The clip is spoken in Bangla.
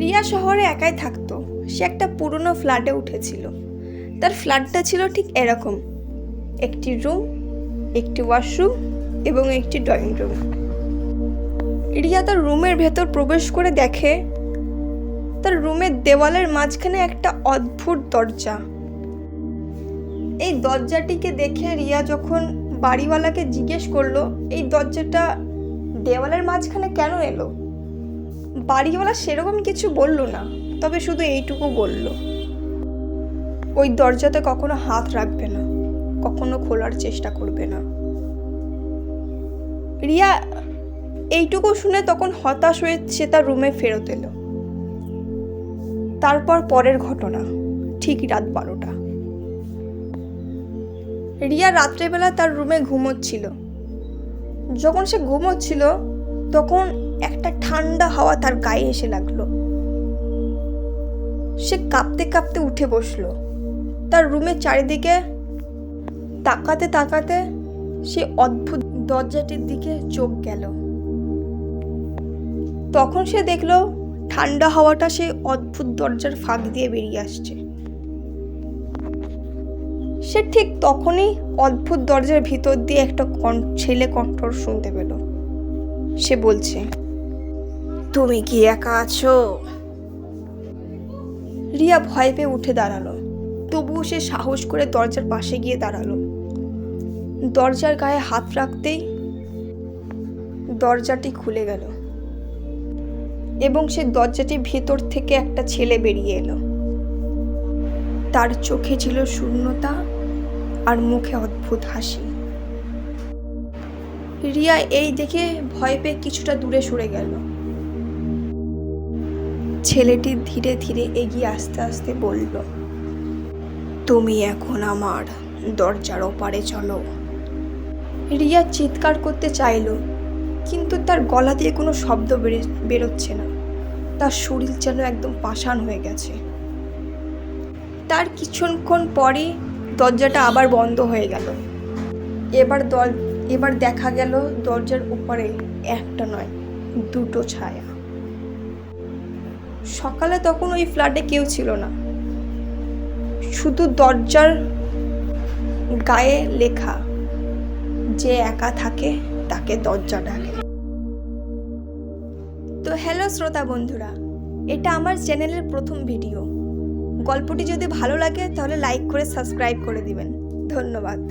রিয়া শহরে একাই থাকতো। সে একটা পুরনো ফ্ল্যাটে উঠেছিল। তার ফ্ল্যাটটা ছিল ঠিক এরকম, একটি রুম, একটি ওয়াশরুম এবং একটি ড্রয়িং রুম। রিয়া তার রুমের ভেতর প্রবেশ করে দেখে তার রুমের দেওয়ালের মাঝখানে একটা অদ্ভুত দরজা। এই দরজাটিকে দেখে রিয়া যখন বাড়িওয়ালাকে জিজ্ঞেস করলো এই দরজাটা দেওয়ালের মাঝখানে কেন এলো, বাড়িওয়ালা সেরকম কিছু বলল না, তবে শুধু এইটুকু বলল, ওই দরজাতে কখনো হাত রাখবে না, কখনো খোলার চেষ্টা করবে না। রিয়া এইটুকু শুনে তখন হতাশ হয়ে সে তার রুমে ফেরত এলো। তারপর পরের ঘটনা, ঠিক রাত 12টা। রিয়া রাত্রেবেলা তার রুমে ঘুমোচ্ছিল। যখন সে ঘুমোচ্ছিল তখন একটা ঠান্ডা হাওয়া তার গায়ে এসে লাগলো। সে কাঁপতে কাঁপতে উঠে বসলো। তার রুমের চারিদিকে তাকাতে তাকাতে সে অদ্ভুত দরজাটির দিকে চোখ গেল। তখন সে দেখলো ঠান্ডা হাওয়াটা সেই অদ্ভুত দরজার ফাঁক দিয়ে বেরিয়ে আসছে। সে ঠিক তখনই অদ্ভুত দরজার ভিতর দিয়ে একটা ছেলে কণ্ঠ শুনতে পেল। সে বলছে, তুমি কি একা আছো? রিয়া ভয় পেয়ে উঠে দাঁড়ালো। তবুও সে সাহস করে দরজার পাশে গিয়ে দাঁড়ালো। দরজার গায়ে হাত রাখতেই দরজাটি খুলে গেল এবং সে দরজাটির ভেতর থেকে একটা ছেলে বেরিয়ে এলো। তার চোখে ছিল শূন্যতা আর মুখে অদ্ভুত হাসি। রিয়া এই দেখে ভয় পেয়ে কিছুটা দূরে সরে গেল। ছেলেটি ধীরে ধীরে এগিয়ে আস্তে আস্তে বলল, তুমি এখন আমার দরজার ওপারে চলো। রিয়া চিৎকার করতে চাইল, কিন্তু তার গলা দিয়ে কোনো শব্দ বেরোচ্ছে না। তার শরীর যেন একদম পাষাণ হয়ে গেছে। তার কিছুক্ষণ পরই দরজাটা আবার বন্ধ হয়ে গেল। এবার দেখা গেল দরজার উপরে একটা নয়, দুটো ছায়া। সকালে তখন ওই ফ্ল্যাটে কেউ ছিল না, শুধু দরজার গায়ে লেখা, যে একা থাকে তাকে দরজা ডাকে। তো হ্যালো শ্রোতা বন্ধুরা, এটা আমার চ্যানেলের প্রথম ভিডিও। গল্পটি যদি ভালো লাগে তাহলে লাইক করে সাবস্ক্রাইব করে দিবেন। ধন্যবাদ।